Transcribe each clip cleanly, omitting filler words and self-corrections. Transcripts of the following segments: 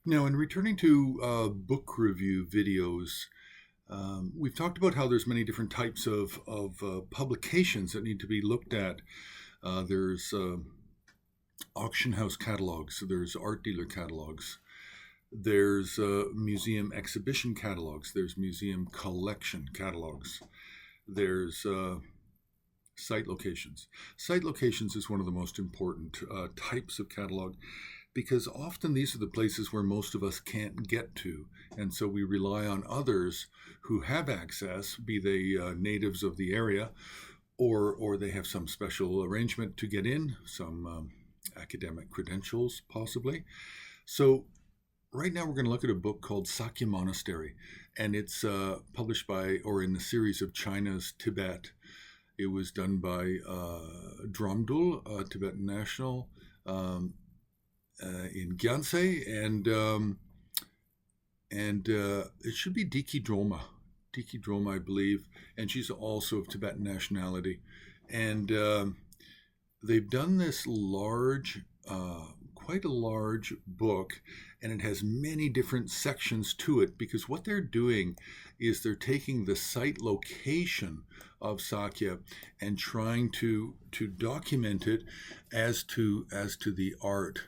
Now, in returning to book review videos, we've talked about how there's many different types of publications that need to be looked at. There's auction house catalogs, there's art dealer catalogs, there's museum exhibition catalogs, there's museum collection catalogs, there's site locations. Site locations is one of the most important types of catalog because often these are the places where most of us can't get to. And so we rely on others who have access, be they natives of the area or they have some special arrangement to get in, some academic credentials possibly. So right now we're going to look at a book called Sakya Monastery, and it's published by, or in the series of China's Tibet. It was done by Dramdul, Tibetan National, in Gyanse, and it should be Diki Droma, I believe, and she's also of Tibetan nationality, and they've done this large, quite a large book, and it has many different sections to it because what they're doing is they're taking the site location of Sakya and trying to document it as to the art.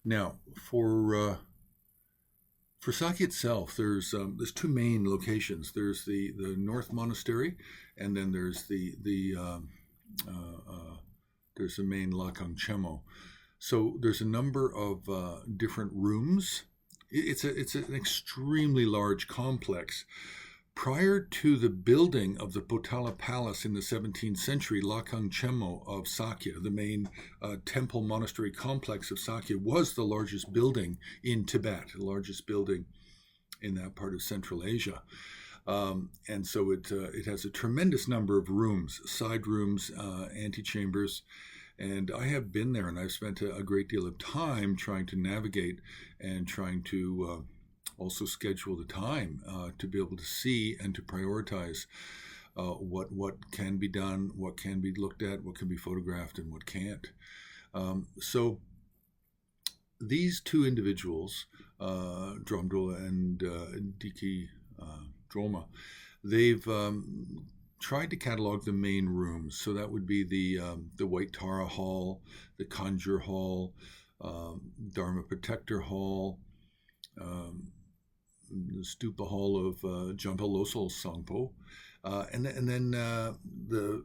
Now, for Sakya itself, there's two main locations. There's the North Monastery, and then there's the main Lakang Chemo. So there's a number of different rooms. It's an extremely large complex. Prior to the building of the Potala Palace in the 17th century, Lakang Chemo of Sakya, the main temple monastery complex of Sakya, was the largest building in Tibet, the largest building in that part of Central Asia. And so it has a tremendous number of rooms, side rooms, antechambers. And I have been there, and I've spent a great deal of time trying to navigate and trying to also schedule the time to be able to see and to prioritize what can be done, what can be looked at, what can be photographed, and what can't. So these two individuals, Dramdul and Diki Droma, they've tried to catalog the main rooms. So that would be the White Tara Hall, the Conjure Hall, Dharma Protector Hall, the Stupa Hall of Jompa Losal Sangpo, and then the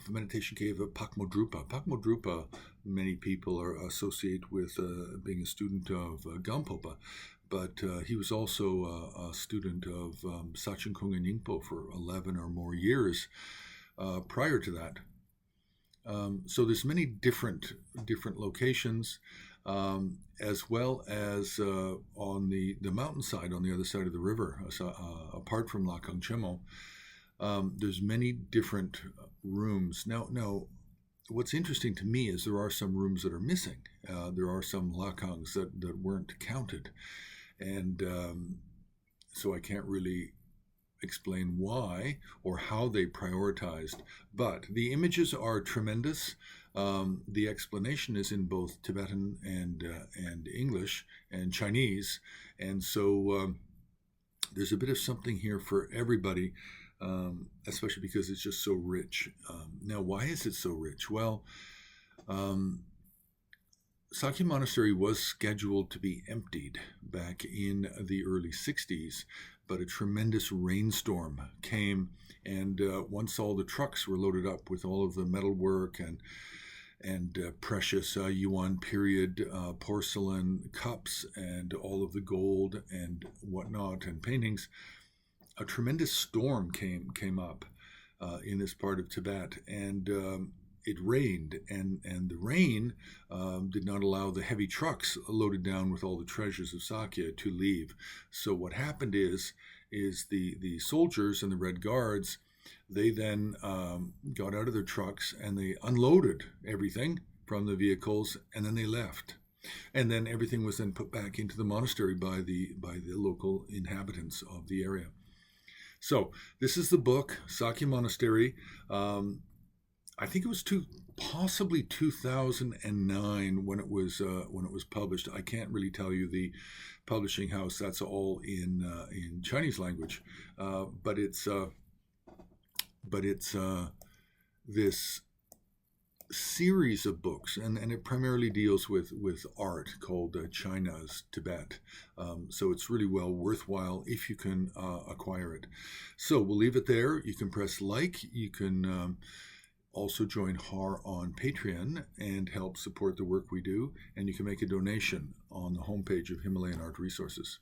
meditation cave of Pakmodrupa. Pakmodrupa, many people are associate with being a student of Gampopa, but he was also a student of Sachin Kung and Yingpo for 11 or more years prior to that. So there's many different locations, as well as on the mountainside on the other side of the river, apart from Lakang Chemo. There's many different rooms. Now, what's interesting to me is there are some rooms that are missing. There are some Lakangs that weren't counted, and so I can't really explain why or how they prioritized, but the images are tremendous. The explanation is in both Tibetan and English and Chinese, and so there's a bit of something here for everybody, especially because it's just so rich. Now, why is it so rich? Well, Sakya Monastery was scheduled to be emptied back in the early 60s, but a tremendous rainstorm came, and once all the trucks were loaded up with all of the metalwork and precious Yuan period porcelain cups and all of the gold and whatnot and paintings, a tremendous storm came up in this part of Tibet, and it rained, and the rain did not allow the heavy trucks loaded down with all the treasures of Sakya to leave. So what happened is the soldiers and the Red Guards, they then got out of their trucks and they unloaded everything from the vehicles, and then they left. And then everything was then put back into the monastery by the local inhabitants of the area. So this is the book, Sakya Monastery. I think it was possibly 2009 when it was published. I can't really tell you the publishing house. That's all in Chinese language, but it's this series of books, and it primarily deals with art called China's Tibet. So it's really well worthwhile if you can acquire it. So we'll leave it there. You can press like. You can also join HAR on Patreon and help support the work we do. And you can make a donation on the homepage of Himalayan Art Resources.